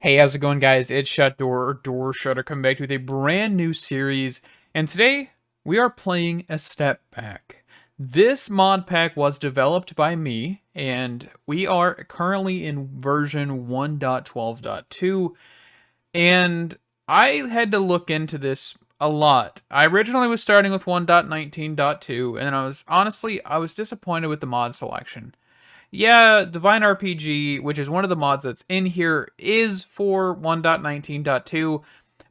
Hey, how's it going, guys? It's Shut Door or Door Shutter coming back with a brand new series, and today we are playing a step back. This mod pack was developed by me, and we are currently in version 1.12.2, and I had to look into this a lot. I originally was starting with 1.19.2, and I was disappointed with the mod selection. Yeah, Divine RPG, which is one of the mods that's in here, is for 1.19.2,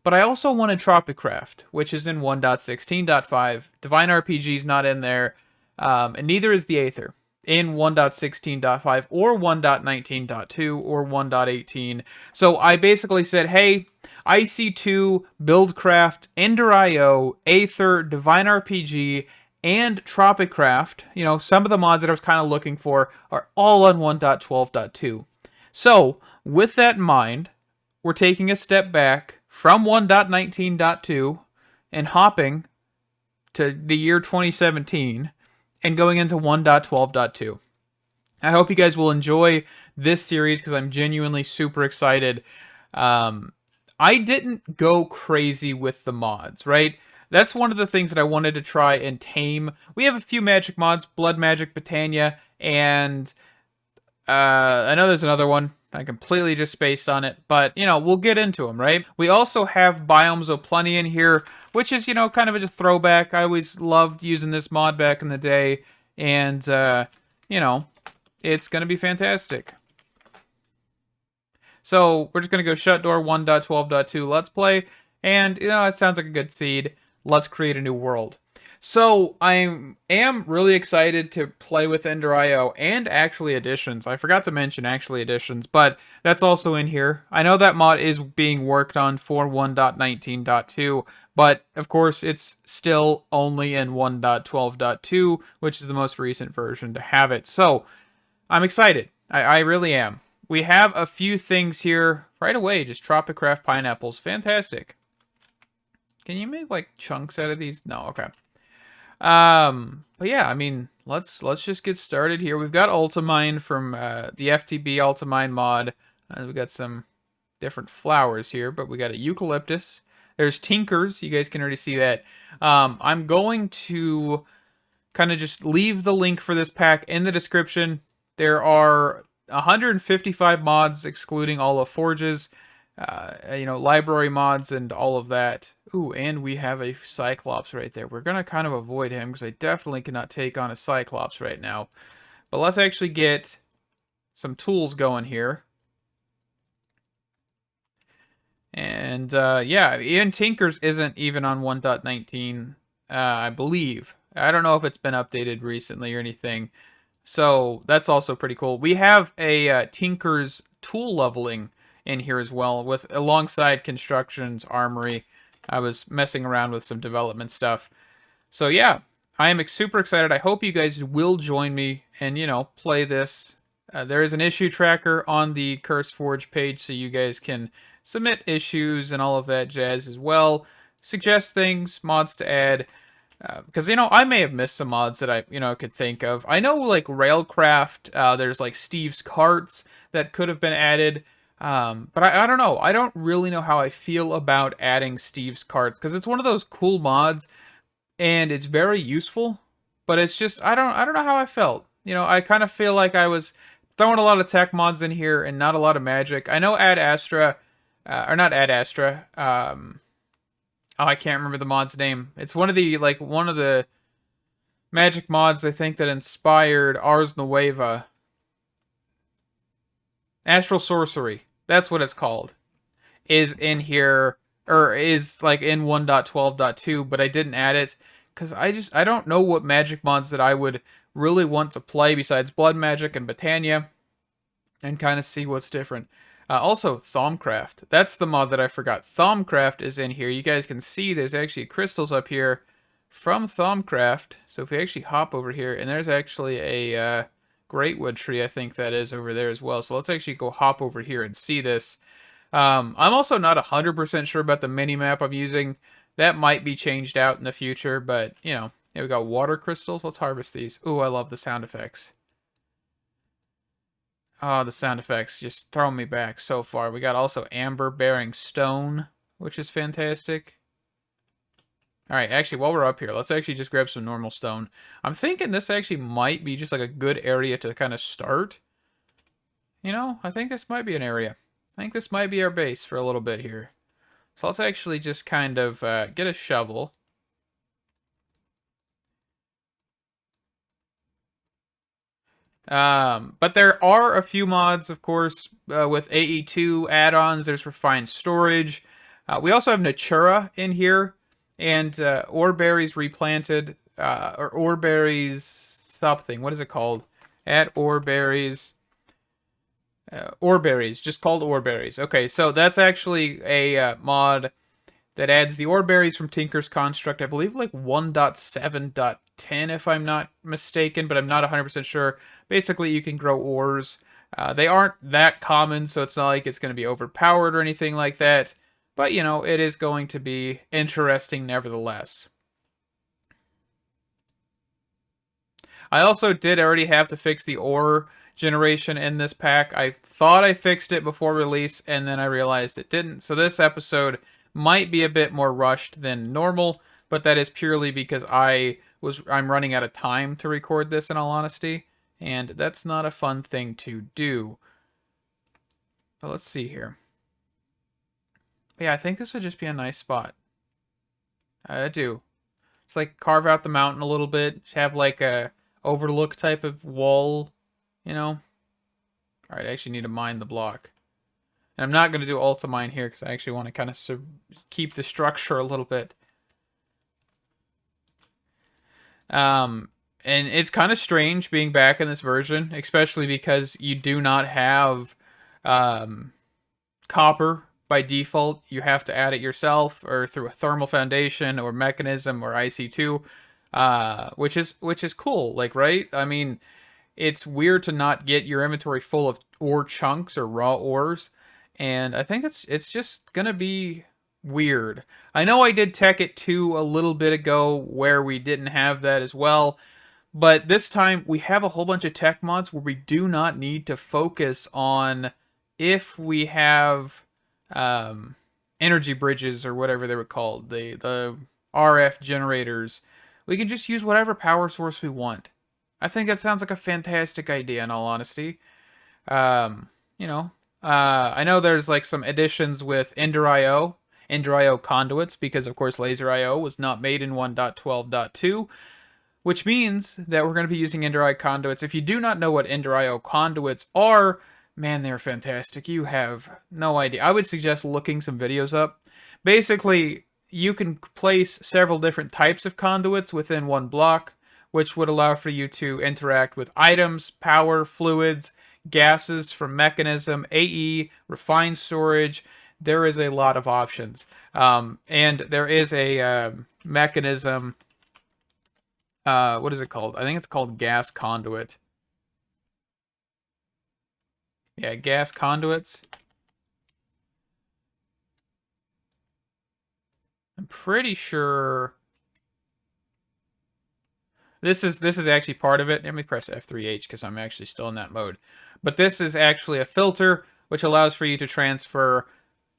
but I also wanted Tropicraft, which is in 1.16.5. Divine RPG is not in there, and neither is the Aether in 1.16.5 or 1.19.2 or 1.18. So I basically said, hey, IC2, Buildcraft, Ender.io, Aether, Divine RPG, and Tropicraft, some of the mods that I was kind of looking for are all on 1.12.2. So, with that in mind, we're taking a step back from 1.19.2 and hopping to the year 2017 and going into 1.12.2. I hope you guys will enjoy this series because I'm genuinely super excited. I didn't go crazy with the mods, right? That's one of the things that I wanted to try and tame. We have a few magic mods, Blood Magic, Botania, and I know there's another one. I completely just spaced on it, but, we'll get into them, right? We also have Biomes O'Plenty in here, which is, kind of a throwback. I always loved using this mod back in the day, and, it's going to be fantastic. So we're just going to go Shut Door 1.12.2 Let's Play, and, it sounds like a good seed. Let's create a new world. So I am really excited to play with Ender.io and Actually Additions. I forgot to mention Actually Additions, but that's also in here. I know that mod is being worked on for 1.19.2, but of course it's still only in 1.12.2, which is the most recent version to have it. So I'm excited. I really am. We have a few things here right away. Just Tropicraft pineapples. Fantastic. Can you make like chunks out of these? No, okay. But yeah, I mean, let's just get started here. We've got Ultimine from the FTB Ultimine mod. We've got some different flowers here, but we got a eucalyptus. There's Tinkers. You guys can already see that. I'm going to kind of just leave the link for this pack in the description. There are 155 mods, excluding all of Forge's, library mods and all of that. Ooh, and we have a Cyclops right there. We're going to kind of avoid him because I definitely cannot take on a Cyclops right now. But let's actually get some tools going here. And, yeah, even Tinkers isn't even on 1.19, I believe. I don't know if it's been updated recently or anything. So that's also pretty cool. We have a Tinker's tool leveling in here as well, with alongside Construction's Armory. I was messing around with some development stuff. So yeah, I am super excited. I hope you guys will join me and, play this. There is an issue tracker on the Curse Forge page, so you guys can submit issues and all of that jazz as well. Suggest things, mods to add. Because, I may have missed some mods that I, could think of. I know, like, Railcraft, there's, like, Steve's Carts that could have been added. But I don't know. I don't really know how I feel about adding Steve's Carts, because it's one of those cool mods, and it's very useful, but it's just, I don't know how I felt. I kind of feel like I was throwing a lot of tech mods in here and not a lot of magic. I know Ad Astra, or not Ad Astra, oh, I can't remember the mod's name. It's one of the magic mods, I think, that inspired Ars Nueva. Astral Sorcery. That's what it's called. Is in here, or is like in 1.12.2, but I didn't add it because I don't know what magic mods that I would really want to play besides Blood Magic and Botania, and kind of see what's different. Also, Thaumcraft. That's the mod that I forgot. Thaumcraft is in here. You guys can see there's actually crystals up here from Thaumcraft. So if we actually hop over here, and there's actually a Greatwood tree, I think that is over there as well. So let's actually go hop over here and see this. I'm also not 100% sure about the mini-map I'm using. That might be changed out in the future, but, yeah, we got water crystals. Let's harvest these. Ooh, I love the sound effects. Oh, the sound effects just throw me back so far. We got also amber bearing stone, which is fantastic. All right, actually, while we're up here, let's actually just grab some normal stone. I'm thinking this actually might be just like a good area to kind of start. You know, I think this might be an area. I think this might be our base for a little bit here. So let's actually just kind of get a shovel. But there are a few mods, of course, with AE2 add-ons. There's refined storage. We also have Natura in here, and ore berries replanted, or ore berries something. What is it called? Add ore berries. Ore berries, just called ore berries. Okay, so that's actually a mod that adds the ore berries from Tinker's Construct. I believe like 1.7.10 if I'm not mistaken, but I'm not 100% sure. Basically, you can grow ores. They aren't that common, so it's not like it's going to be overpowered or anything like that. But, you know, it is going to be interesting nevertheless. I also did already have to fix the ore generation in this pack. I thought I fixed it before release, and then I realized it didn't. So this episode might be a bit more rushed than normal, but that is purely because I'm running out of time to record this, in all honesty, and that's not a fun thing to do. But let's see here. Yeah, I think this would just be a nice spot. I do. It's like carve out the mountain a little bit, have like a overlook type of wall, you know. All right, I actually need to mine the block. And I'm not going to do ultra mine here because I actually want to kind of keep the structure a little bit. And it's kind of strange being back in this version, especially because you do not have copper by default. You have to add it yourself or through a thermal foundation or mechanism or IC2, which is cool. Like, right? I mean, it's weird to not get your inventory full of ore chunks or raw ores, and I think it's just gonna be weird. I know I did Tech It 2 a little bit ago where we didn't have that as well, but this time we have a whole bunch of tech mods where we do not need to focus on if we have energy bridges or whatever they were called, the RF generators. We can just use whatever power source we want. I think that sounds like a fantastic idea, in all honesty. You know, I know there's like some additions with Ender IO conduits, because of course Laser IO was not made in 1.12.2, which means that we're going to be using Ender IO conduits. If you do not know what Ender IO conduits are, man, they're fantastic. You have no idea. I would suggest looking some videos up. Basically, you can place several different types of conduits within one block, which would allow for you to interact with items, power, fluids, gases from mechanism, AE, refined storage. There is a lot of options. And there is a mechanism. What is it called? I think it's called gas conduit. Yeah, gas conduits. I'm pretty sure this is actually part of it. Let me press F3H because I'm actually still in that mode. But this is actually a filter which allows for you to transfer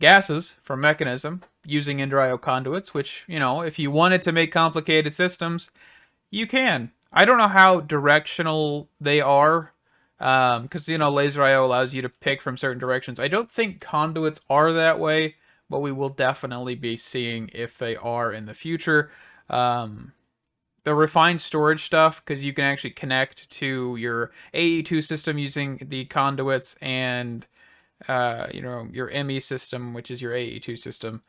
gases from mechanism using Ender IO conduits, which, you know, if you wanted to make complicated systems, you can. I don't know how directional they are, because, you know, Laser IO allows you to pick from certain directions. I don't think conduits are that way, but we will definitely be seeing if they are in the future. The refined storage stuff, because you can actually connect to your AE2 system using the conduits, and you know, your ME system, which is your AE2 system,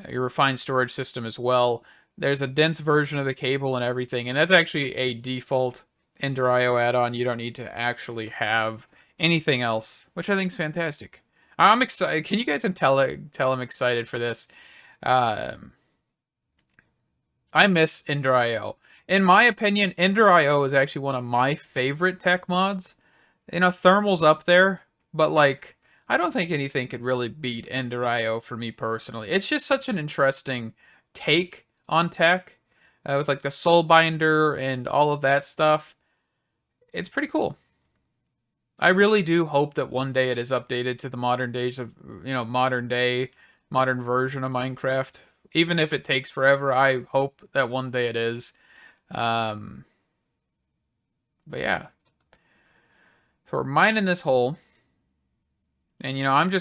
your refined storage system as well. There's a dense version of the cable and everything, and that's actually a default Ender IO add-on. You don't need to actually have anything else, which I think is fantastic. I'm excited. Can you guys tell I'm excited for this? I miss Ender IO. In my opinion, Ender IO is actually one of my favorite tech mods. You know, Thermal's up there, but like, I don't think anything could really beat Ender IO for me personally. It's just such an interesting take on tech, with like the Soul Binder and all of that stuff. It's pretty cool. I really do hope that one day it is updated to the modern days of, modern version of Minecraft. Even if it takes forever, I hope that one day it is. Um, but yeah, so we're mining this hole, and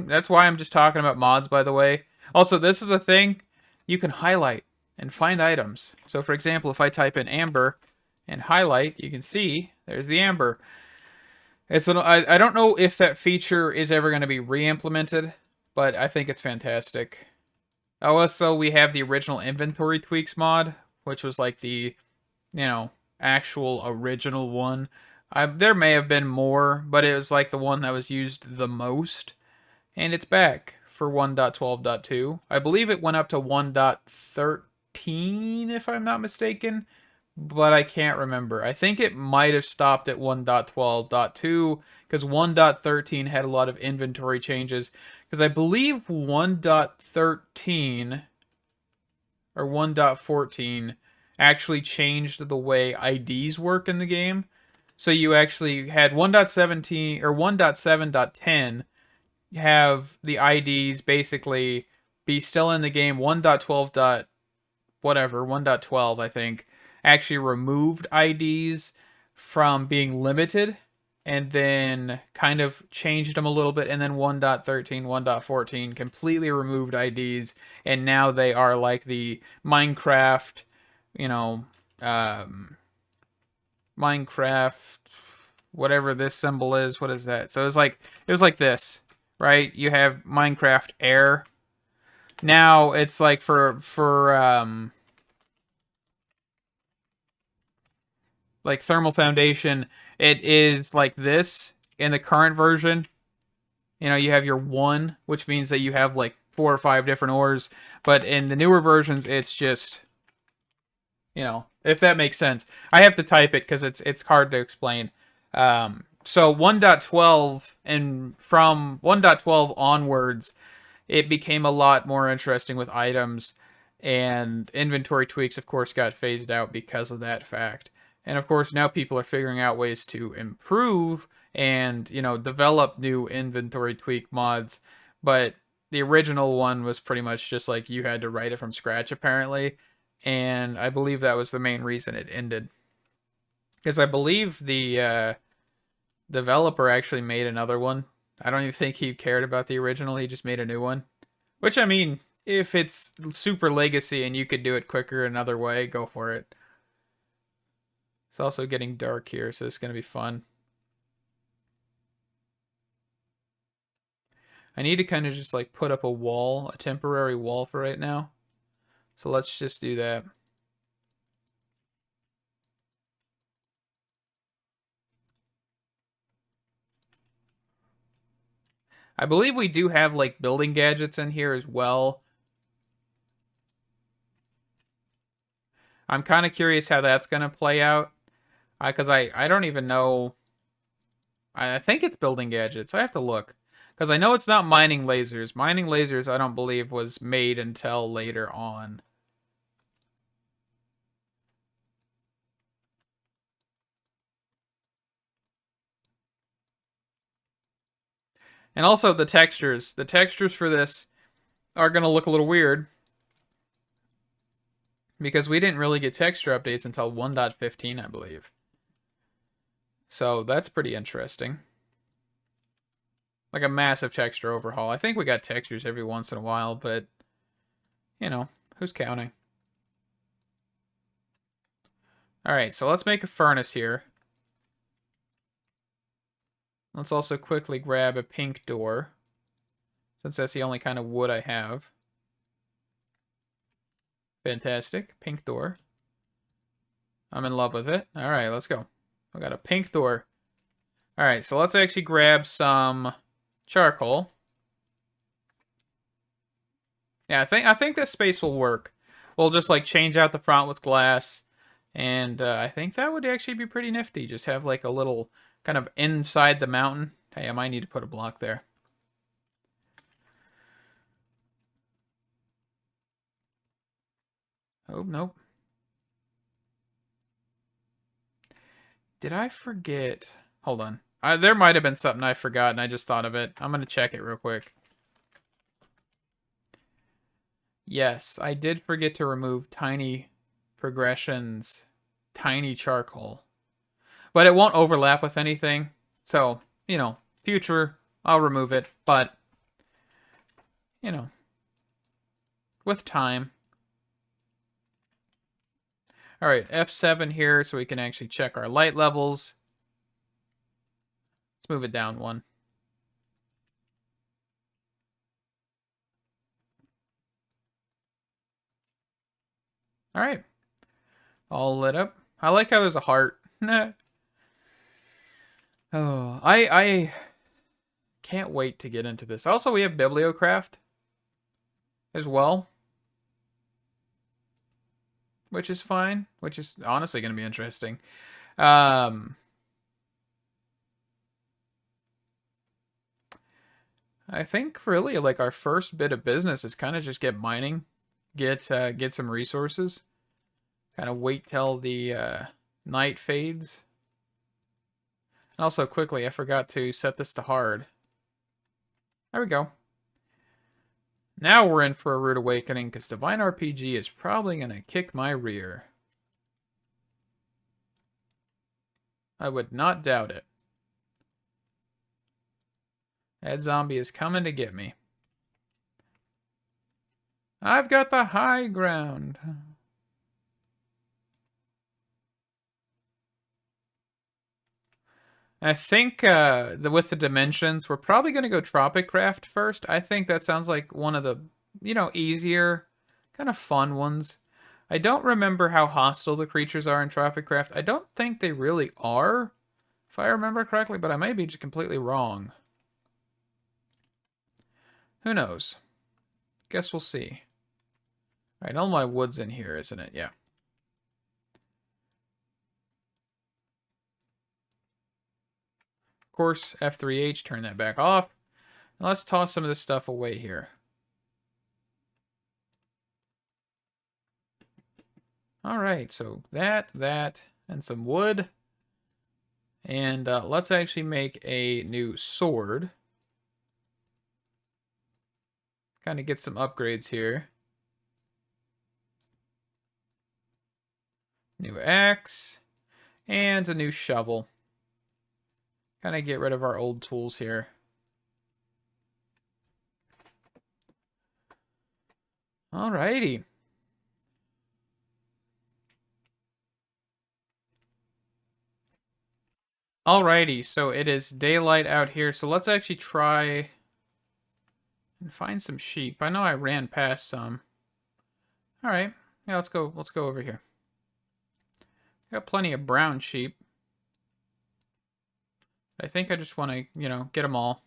that's why I'm just talking about mods, by the way. Also, this is a thing you can highlight and find items. So, for example, if I type in amber and highlight, you can see there's the amber. I don't know if that feature is ever going to be re-implemented, but I think it's fantastic. Also, we have the original inventory tweaks mod, which was like the, actual original one. There may have been more, but it was like the one that was used the most. And it's back for 1.12.2. I believe it went up to 1.13, if I'm not mistaken, but I can't remember. I think it might have stopped at 1.12.2 because 1.13 had a lot of inventory changes. Because I believe 1.13 or 1.14 actually changed the way IDs work in the game. So you actually had 1.17 or 1.7.10 have the IDs basically be still in the game. 1.12. Whatever, 1.12, I think, actually removed IDs from being limited and then kind of changed them a little bit. And then 1.13, 1.14 completely removed IDs. And now they are like the Minecraft, you know, Minecraft, whatever this symbol is. What is that? So it was like this, right? You have Minecraft Air. Now it's like for like thermal foundation, it is like this in the current version. You have your one, which means that you have like 4 or 5 different ores, but in the newer versions, it's just, if that makes sense. I have to type it because it's hard to explain. So 1.12 and from 1.12 onwards, it became a lot more interesting with items, and inventory tweaks, of course, got phased out because of that fact. And of course, now people are figuring out ways to improve and, develop new inventory tweak mods. But the original one was pretty much just like you had to write it from scratch, apparently. And I believe that was the main reason it ended. Because I believe the developer actually made another one. I don't even think he cared about the original. He just made a new one. Which, I mean, if it's super legacy and you could do it quicker another way, go for it. It's also getting dark here, so it's going to be fun. I need to kind of just like put up a wall, a temporary wall for right now. So let's just do that. I believe we do have like building gadgets in here as well. I'm kind of curious how that's going to play out. Because I don't even know. I think it's building gadgets. I have to look. Because I know it's not mining lasers. Mining lasers, I don't believe, was made until later on. And also the textures. The textures for this are going to look a little weird. Because we didn't really get texture updates until 1.15, I believe. So that's pretty interesting. Like a massive texture overhaul. I think we got textures every once in a while, but, who's counting? Alright, so let's make a furnace here. Let's also quickly grab a pink door, since that's the only kind of wood I have. Fantastic. Pink door. I'm in love with it. Alright, let's go. We got a pink door. Alright, so let's actually grab some charcoal. Yeah, I think this space will work. We'll just like change out the front with glass, and I think that would actually be pretty nifty. Just have like a little kind of inside the mountain. Hey, I might need to put a block there. Oh, nope. Did I forget? Hold on. There might have been something I forgot and I just thought of it. I'm going to check it real quick. Yes, I did forget to remove tiny progressions, tiny charcoal. But it won't overlap with anything. So, future, I'll remove it. But, you know, with time. All right, F7 here so we can actually check our light levels. Let's move it down one. All right. All lit up. I like how there's a heart. Oh, I can't wait to get into this. Also, we have Bibliocraft as well, which is fine, which is honestly going to be interesting. I think really like our first bit of business is kind of just get mining, get some resources, kind of wait till the night fades. And also quickly, I forgot to set this to hard. There we go. Now we're in for a rude awakening because Divine RPG is probably going to kick my rear. I would not doubt it. That zombie is coming to get me. I've got the high ground. I think with the dimensions, we're probably going to go Tropic Craft first. I think that sounds like one of the, easier, kind of fun ones. I don't remember how hostile the creatures are in Tropic Craft. I don't think they really are, if I remember correctly, but I may be just completely wrong. Who knows? Guess we'll see. Alright, all my wood's in here, isn't it? Yeah. Of course, F3H, turn that back off. Now let's toss some of this stuff away here. Alright, so that, and some wood. And let's actually make a new sword. Kind of get some upgrades here. New axe. And a new shovel. Kind of get rid of our old tools here. Alrighty. Alrighty, so it is daylight out here. So let's actually try and find some sheep. I know I ran past some. Alright. Yeah, let's go over here. Got plenty of brown sheep. I think I just want to, get them all.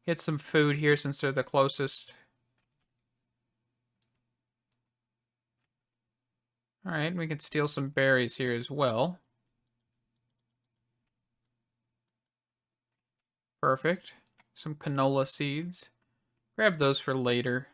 Get some food here since they're the closest. Alright, we can steal some berries here as well. Perfect. Some canola seeds. Grab those for later.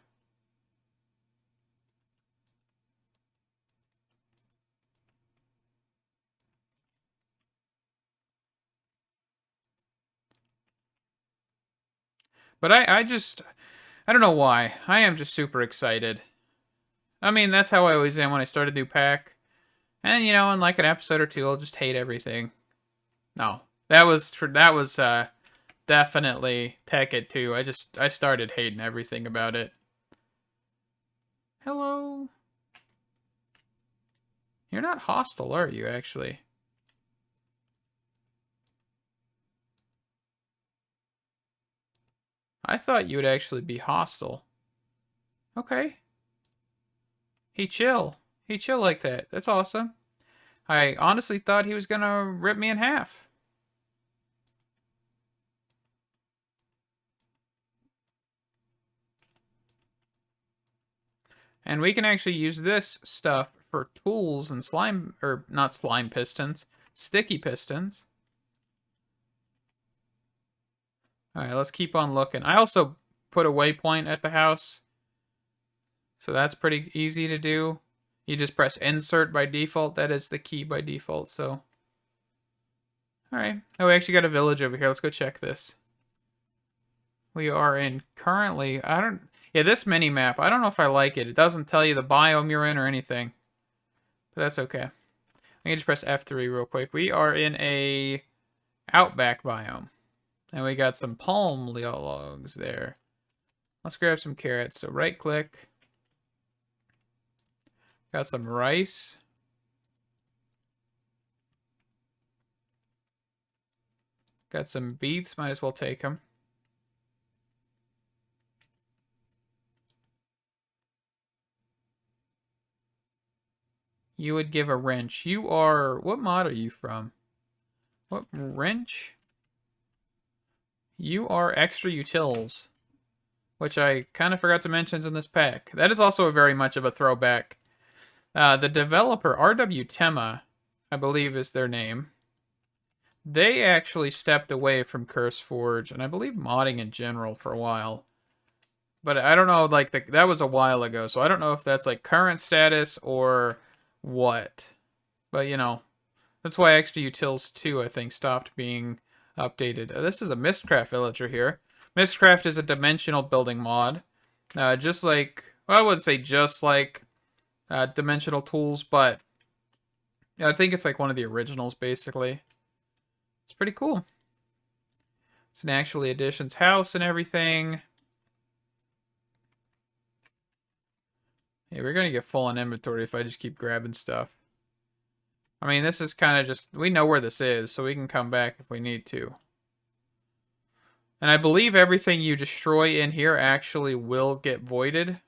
But I don't know why. I am just super excited. I mean, that's how I always am when I start a new pack. And, in like an episode or two, I'll just hate everything. No. That was definitely Tekkit 2. I started hating everything about it. Hello. You're not hostile, are you, actually? I thought you would actually be hostile. Okay. He chill. He chill like that. That's awesome. I honestly thought he was gonna rip me in half. And we can actually use this stuff for tools and slime, or not slime pistons, sticky pistons. Alright, let's keep on looking. I also put a waypoint at the house. So that's pretty easy to do. You just press insert by default. That is the key by default, so. Alright. Oh, we actually got a village over here. Let's go check this. We are in currently, yeah, this mini map, I don't know if I like it. It doesn't tell you the biome you're in or anything. But that's okay. I can just press F3 real quick. We are in a outback biome. And we got some palm logs there. Let's grab some carrots. So right click. Got some rice. Got some beets. Might as well take them. You would give a wrench. You are... What mod are you from? What wrench? You are extra utils. Which I kind of forgot to mention in this pack. That is also very much of a throwback. The developer, RW Tema, I believe is their name. They actually stepped away from CurseForge, and I believe modding in general for a while. But I don't know, like, that was a while ago, so I don't know if that's, like, current status or what. But, you know, that's why Extra Utils 2, I think, stopped being updated. This is a Mistcraft villager here. Mistcraft is a dimensional building mod. Just like, well, I wouldn't say just like Dimensional Tools, but I think it's like one of the originals, basically. It's pretty cool. It's an actually Edition's house and everything. Yeah, we're going to get full on inventory if I just keep grabbing stuff. I mean, this is kind of just... We know where this is, so we can come back if we need to. And I believe everything you destroy in here actually will get voided.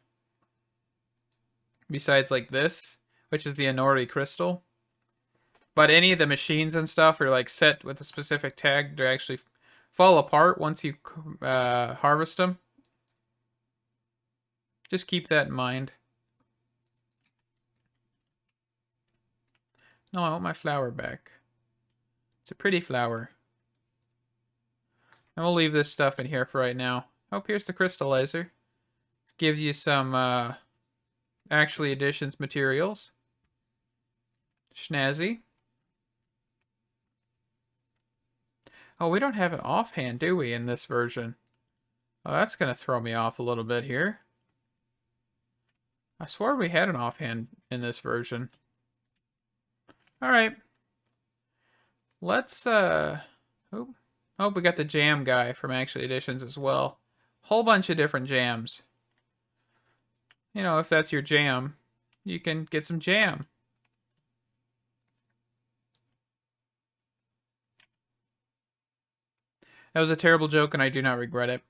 Besides, like, this, which is the Inori Crystal. But any of the machines and stuff are, like, set with a specific tag to actually fall apart once you harvest them. Just keep that in mind. No, I want my flower back. It's a pretty flower. And we'll leave this stuff in here for right now. Oh, here's the crystallizer. This gives you some actually Editions materials. Snazzy. Oh, we don't have an offhand, do we, in this version? Oh, that's going to throw me off a little bit here. I swore we had an offhand in this version. Alright. Let's, Oh, we got the jam guy from Actually Editions as well. Whole bunch of different jams. You know, if that's your jam, you can get some jam. That was a terrible joke, and I do not regret it.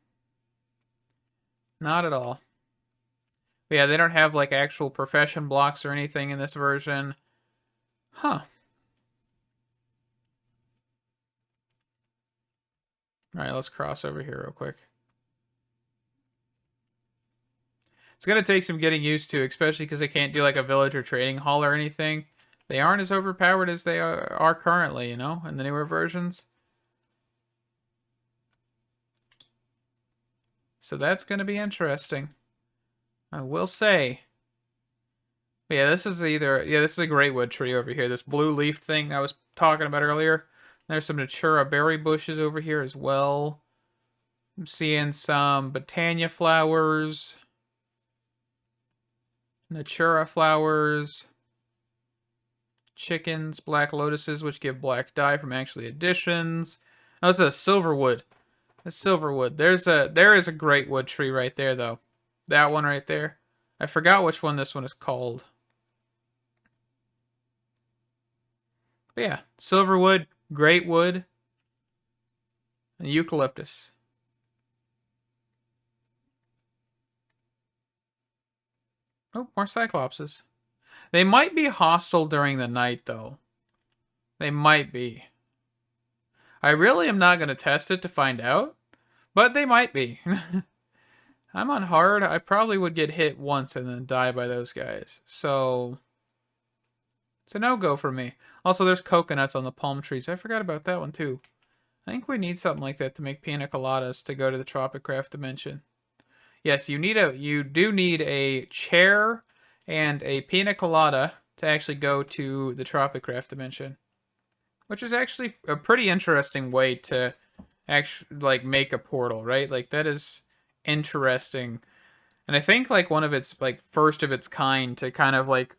Not at all. But yeah, they don't have, like, actual profession blocks or anything in this version. Huh. Alright, let's cross over here real quick. It's going to take some getting used to, especially because they can't do, like, a village or trading hall or anything. They aren't as overpowered as they are currently, you know, in the newer versions. So that's going to be interesting. I will say. But yeah, this is this is a great wood tree over here. This blue leaf thing I was talking about earlier. There's some Natura berry bushes over here as well. I'm seeing some Botania flowers. Natura flowers. Chickens, black lotuses, which give black dye from Actually Editions. Oh, this is a silverwood. A silverwood. There is a great wood tree right there, though. That one right there. I forgot which one this one is called. But yeah, silverwood, great wood, and eucalyptus. Oh, more cyclopses. They might be hostile during the night, though. They might be. I really am not going to test it to find out, but they might be. I'm on hard. I probably would get hit once and then die by those guys. So, it's a no-go for me. Also, there's coconuts on the palm trees. I forgot about that one, too. I think we need something like that to make pina coladas to go to the Tropicraft dimension. Yes, you do need a chair and a pina colada to actually go to the Tropicraft dimension. which is actually a pretty interesting way to actually like make a portal, right? Like that is interesting. And I think like one of its like first of its kind to kind of like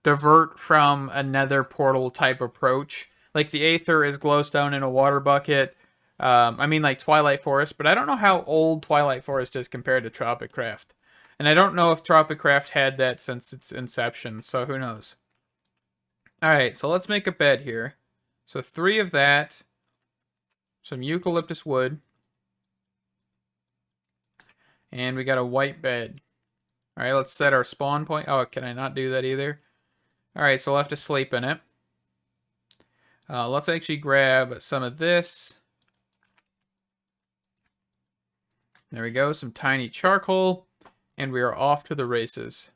divert from a nether portal type approach. Like the Aether is glowstone in a water bucket. I mean like Twilight Forest, but I don't know how old Twilight Forest is compared to Tropicraft. And I don't know if Tropicraft had that since its inception, so who knows. Alright, so let's make a bed here. So 3 of that. Some eucalyptus wood. And we got a white bed. Alright, let's set our spawn point. Oh, can I not do that either? Alright, so we'll have to sleep in it. Let's actually grab some of this. There we go, some tiny charcoal. And we are off to the races.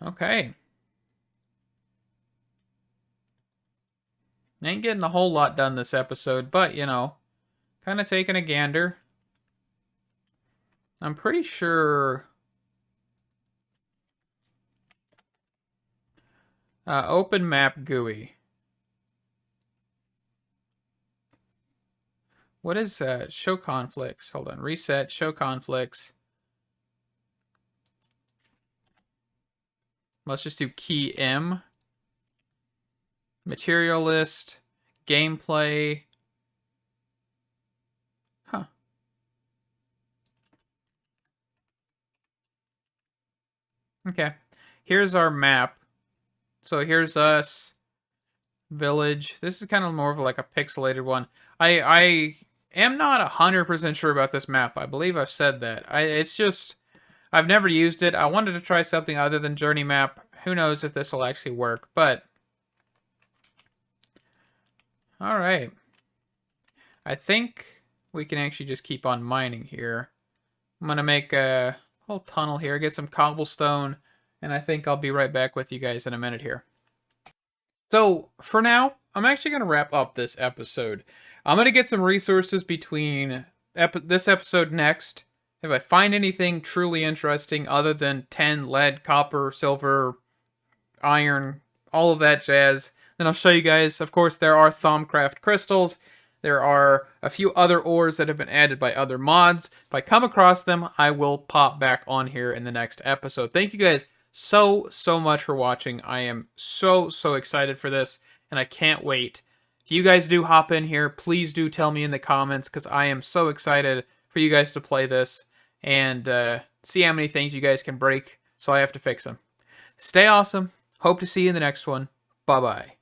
Okay. Ain't getting a whole lot done this episode, but, you know, kind of taking a gander. I'm pretty sure... open map GUI. What is show conflicts? Hold on, reset, show conflicts. Let's just do key M. Material list, gameplay. Huh. Okay. Here's our map. So here's us. Village. This is kind of more of like a pixelated one. I am not 100% sure about this map. I believe I've said that. It's just, I've never used it. I wanted to try something other than Journey Map. Who knows if this will actually work, but... Alright. I think we can actually just keep on mining here. I'm going to make a whole tunnel here, get some cobblestone, and I think I'll be right back with you guys in a minute here. So, for now, I'm actually going to wrap up this episode. I'm going to get some resources between this episode next. If I find anything truly interesting other than 10 lead, copper, silver, iron, all of that jazz, then I'll show you guys. Of course, there are Thaumcraft crystals. There are a few other ores that have been added by other mods. If I come across them, I will pop back on here in the next episode. Thank you guys so much for watching. I am so excited for this, and I can't wait. If you guys do hop in here, please do tell me in the comments, because I am so excited for you guys to play this and see how many things you guys can break, so I have to fix them. Stay awesome. Hope to see you in the next one. Bye-bye.